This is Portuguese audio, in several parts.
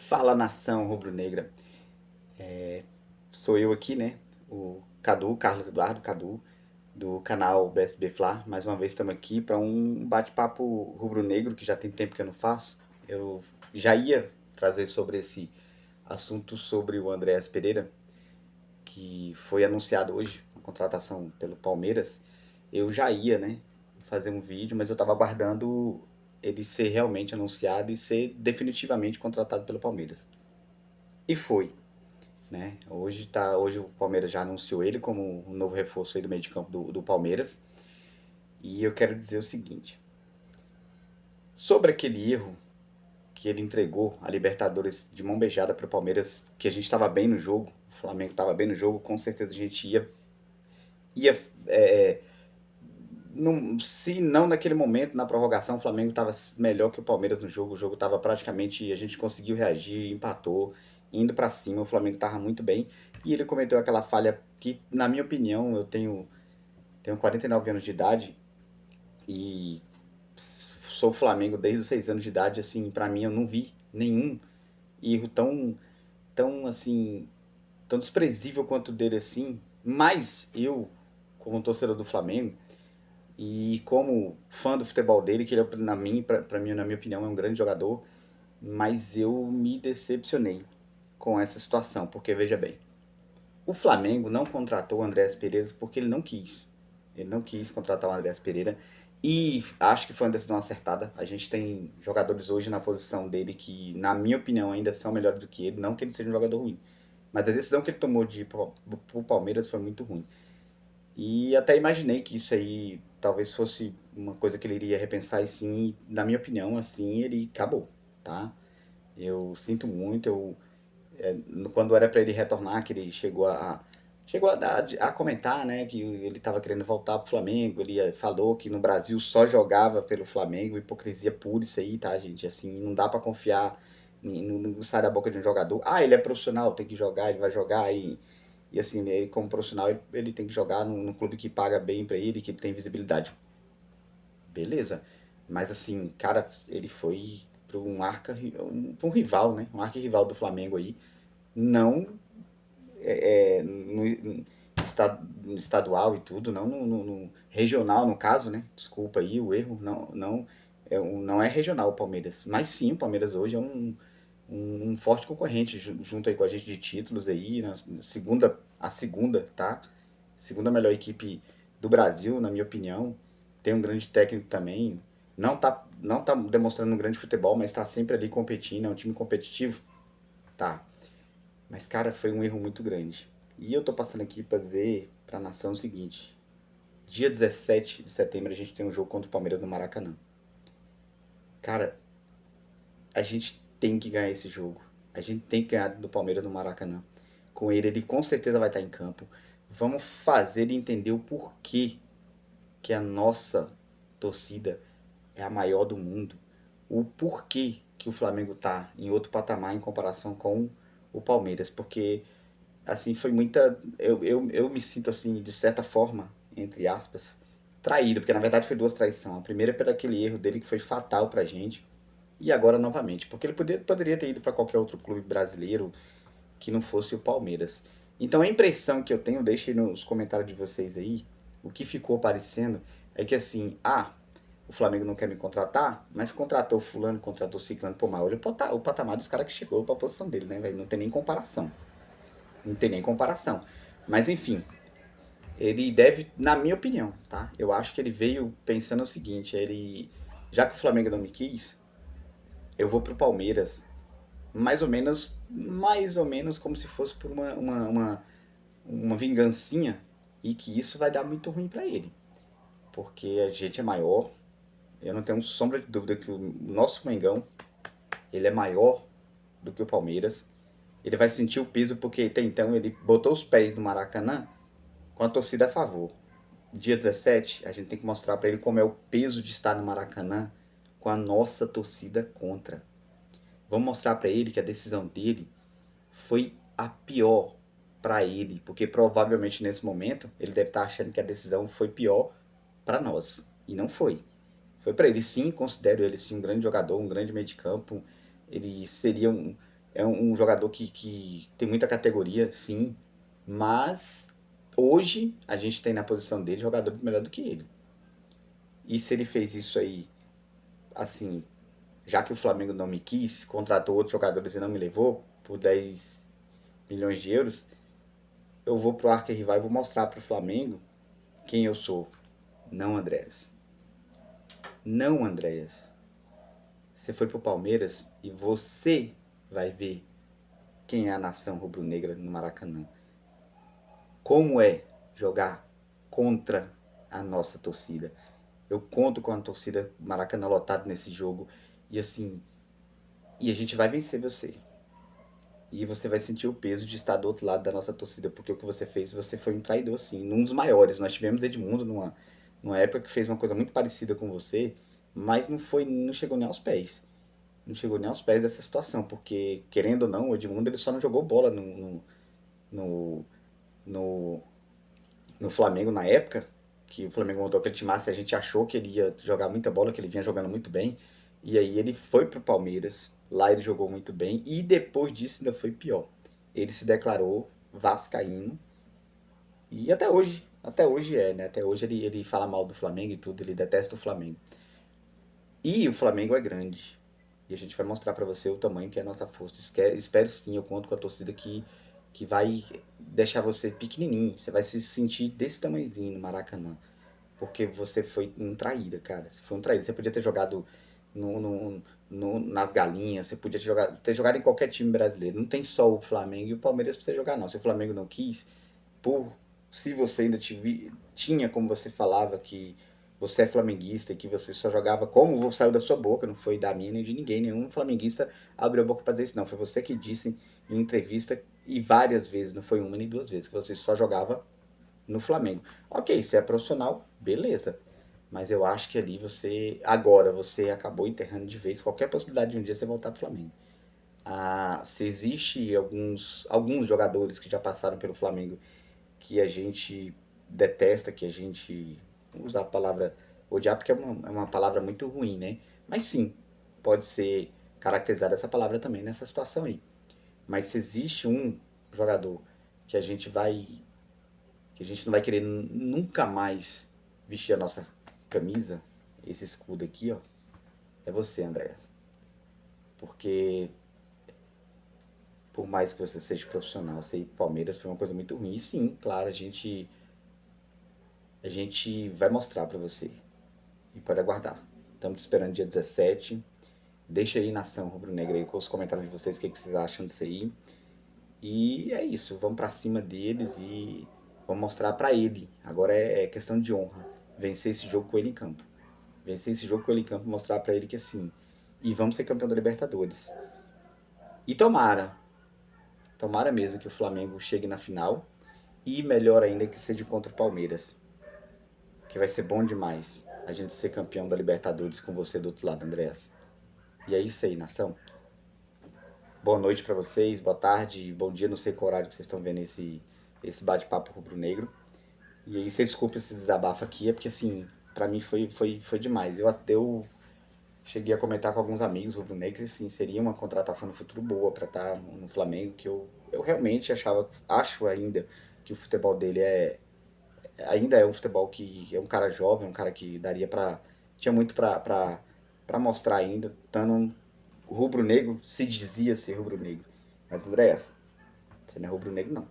Fala, nação rubro-negra. Sou eu aqui, né? O Cadu, Carlos Eduardo Cadu, do canal BSB Fla. Mais uma vez estamos aqui para um bate-papo rubro-negro que já tem tempo que eu não faço. Eu já ia trazer sobre esse assunto sobre o Andréas Pereira, que foi anunciado hoje, a contratação pelo Palmeiras. Eu já ia, né, fazer um vídeo, mas eu estava aguardando ele ser realmente anunciado e ser definitivamente contratado pelo Palmeiras. E foi, né? Hoje o Palmeiras já anunciou ele como um novo reforço aí do meio de campo do Palmeiras. E eu quero dizer o seguinte: sobre aquele erro que ele entregou a Libertadores de mão beijada para o Palmeiras, que a gente estava bem no jogo, o Flamengo estava bem no jogo, com certeza a gente ia se não naquele momento, na prorrogação, o Flamengo estava melhor que o Palmeiras no jogo. O jogo estava praticamente. A gente conseguiu reagir, empatou, indo para cima. O Flamengo estava muito bem. E ele cometeu aquela falha que, na minha opinião, tenho 49 anos de idade e sou Flamengo desde os 6 anos de idade. Assim, para mim, eu não vi nenhum erro tão assim, tão desprezível quanto o dele assim. Mas eu, como torcedor do Flamengo, e como fã do futebol dele, que ele, pra mim, na minha opinião, é um grande jogador, mas eu me decepcionei com essa situação, porque veja bem, o Flamengo não contratou o Andréas Pereira porque ele não quis. Ele não quis contratar o Andréas Pereira e acho que foi uma decisão acertada. A gente tem jogadores hoje na posição dele que, na minha opinião, ainda são melhores do que ele. Não que ele seja um jogador ruim, mas a decisão que ele tomou de ir pro Palmeiras foi muito ruim. E até imaginei que isso aí talvez fosse uma coisa que ele iria repensar e sim, na minha opinião, assim, ele acabou, tá? Eu sinto muito, quando era para ele retornar, que ele chegou a comentar, né, que ele estava querendo voltar pro Flamengo, ele falou que no Brasil só jogava pelo Flamengo, hipocrisia pura isso aí, tá, gente? Assim, não dá para confiar, não sai da boca de um jogador. Ah, ele é profissional, tem que jogar, ele vai jogar e assim, ele como profissional, ele tem que jogar num clube que paga bem pra ele, que tem visibilidade. Beleza. Mas assim, cara, ele foi pra um rival, né? Um arquirrival do Flamengo aí. Não no estadual e tudo, não no regional, no caso, né? Desculpa aí o erro. Não é regional o Palmeiras. Mas sim, o Palmeiras hoje é um forte concorrente junto aí com a gente de títulos aí, a segunda, tá? Segunda melhor equipe do Brasil, na minha opinião. Tem um grande técnico também. Não tá demonstrando um grande futebol, mas tá sempre ali competindo, é um time competitivo, tá? Mas, cara, foi um erro muito grande. E eu tô passando aqui pra dizer pra nação o seguinte: dia 17 de setembro a gente tem um jogo contra o Palmeiras no Maracanã. Cara, a gente tem que ganhar esse jogo. A gente tem que ganhar do Palmeiras no Maracanã. Com ele com certeza vai estar em campo. Vamos fazer ele entender o porquê que a nossa torcida é a maior do mundo. O porquê que o Flamengo tá em outro patamar em comparação com o Palmeiras. Porque, assim, foi muita. Eu me sinto, assim, de certa forma, entre aspas, traído. Porque na verdade foi duas traições. A primeira é pelo aquele erro dele que foi fatal pra gente e agora novamente, porque ele poderia ter ido para qualquer outro clube brasileiro que não fosse o Palmeiras. Então a impressão que eu tenho, deixe nos comentários de vocês aí, o que ficou parecendo é que assim, o Flamengo não quer me contratar, mas contratou fulano, contratou ciclano, pô, mas olha o patamar dos caras que chegou pra posição dele, né, velho? Não tem nem comparação. Não tem nem comparação. Mas enfim, ele deve, na minha opinião, tá? Eu acho que ele veio pensando o seguinte, já que o Flamengo não me quis, eu vou pro Palmeiras mais ou menos como se fosse por uma vingancinha e que isso vai dar muito ruim para ele, porque a gente é maior. Eu não tenho sombra de dúvida que o nosso Mengão ele é maior do que o Palmeiras. Ele vai sentir o peso porque até então ele botou os pés no Maracanã com a torcida a favor. Dia 17 a gente tem que mostrar para ele como é o peso de estar no Maracanã com a nossa torcida contra. Vamos mostrar para ele que a decisão dele foi a pior para ele, porque provavelmente nesse momento ele deve estar achando que a decisão foi pior para nós, e não foi. Foi para ele. Sim, considero ele sim um grande jogador, um grande meio de campo. Ele seria é um jogador que tem muita categoria, sim, mas hoje a gente tem na posição dele jogador melhor do que ele. E se ele fez isso aí, assim, já que o Flamengo não me quis, contratou outros jogadores e não me levou por 10 milhões de euros, eu vou pro arquirrival e vou mostrar pro Flamengo quem eu sou. Não, Andréas. Não, Andréas. Você foi pro Palmeiras e você vai ver quem é a nação rubro-negra no Maracanã. Como é jogar contra a nossa torcida. Eu conto com a torcida Maracanã lotado nesse jogo e assim, e a gente vai vencer você. E você vai sentir o peso de estar do outro lado da nossa torcida, porque o que você fez, você foi um traidor, sim. Um dos maiores. Nós tivemos Edmundo numa época que fez uma coisa muito parecida com você, mas não chegou nem aos pés. Não chegou nem aos pés dessa situação, porque, querendo ou não, o Edmundo ele só não jogou bola no, no, no Flamengo na época, que o Flamengo montou aquele timaço e a gente achou que ele ia jogar muita bola, que ele vinha jogando muito bem. E aí ele foi pro Palmeiras, lá ele jogou muito bem, e depois disso ainda foi pior. Ele se declarou vascaíno, e até hoje é, né? Até hoje ele fala mal do Flamengo e tudo, ele detesta o Flamengo. E o Flamengo é grande. E a gente vai mostrar pra você o tamanho que é a nossa força. Espero sim, eu conto com a torcida que vai deixar você pequenininho. Você vai se sentir desse tamanhozinho no Maracanã. Porque você foi um traíra, cara. Você foi um traíra. Você podia ter jogado no, no- nas galinhas, você podia ter jogado em qualquer time brasileiro. Não tem só o Flamengo e o Palmeiras pra você jogar, não. Se o Flamengo não quis, por se você ainda tinha, como você falava, que você é flamenguista e que você só jogava como saiu da sua boca, não foi da minha nem de ninguém, nenhum flamenguista abriu a boca para dizer isso, não. Foi você que disse em entrevista e várias vezes, não foi uma nem duas vezes, que você só jogava no Flamengo. Ok, você é profissional, beleza. Mas eu acho que ali agora você acabou enterrando de vez qualquer possibilidade de um dia você voltar pro Flamengo. Se existe alguns jogadores que já passaram pelo Flamengo que a gente detesta, que a gente. Vamos usar a palavra odiar, porque é uma palavra muito ruim, né? Mas sim, pode ser caracterizada essa palavra também nessa situação aí. Mas se existe um jogador que a gente vai. Que a gente não vai querer nunca mais vestir a nossa camisa, esse escudo aqui, ó, é você, Andréas. Porque por mais que você seja profissional, sei Palmeiras foi uma coisa muito ruim. E sim, claro, a gente vai mostrar pra você. E pode aguardar. Estamos te esperando dia 17. Deixa aí, nação rubro-negra, aí com os comentários de vocês o que vocês acham disso aí. E é isso, vamos pra cima deles e vamos mostrar pra ele. Agora é questão de honra. Vencer esse jogo com ele em campo. Vencer esse jogo com ele em campo e mostrar pra ele que assim. E vamos ser campeão da Libertadores. E tomara mesmo que o Flamengo chegue na final. E melhor ainda que seja contra o Palmeiras. Que vai ser bom demais a gente ser campeão da Libertadores com você do outro lado, Andréas. E é isso aí, nação. Boa noite pra vocês, boa tarde, bom dia, não sei qual horário que vocês estão vendo esse bate-papo rubro-negro. E aí, vocês desculpem esse desabafo aqui, é porque assim, pra mim foi demais. Eu cheguei a comentar com alguns amigos rubro-negros, assim, seria uma contratação no futuro boa pra estar no Flamengo, que eu realmente acho ainda que o futebol dele ainda é um futebol que é um cara jovem, um cara que tinha muito pra mostrar ainda, estando rubro-negro, se dizia ser rubro-negro. Mas, Andréas, você não é rubro-negro, não.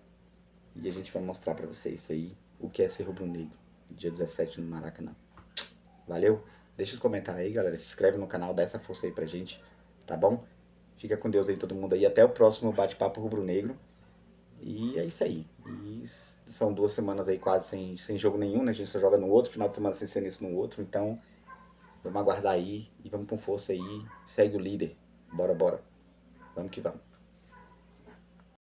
E a gente vai mostrar pra vocês isso aí, o que é ser rubro-negro, dia 17 no Maracanã. Valeu? Deixa os comentários aí, galera. Se inscreve no canal, dá essa força aí pra gente, tá bom? Fica com Deus aí, todo mundo aí. Até o próximo bate-papo rubro-negro. E é isso aí. E são 2 semanas aí quase sem jogo nenhum, né? A gente só joga no outro, final de semana sem ser nisso no outro. Então, vamos aguardar aí e vamos com força aí. Segue o líder. Bora, bora. Vamos que vamos.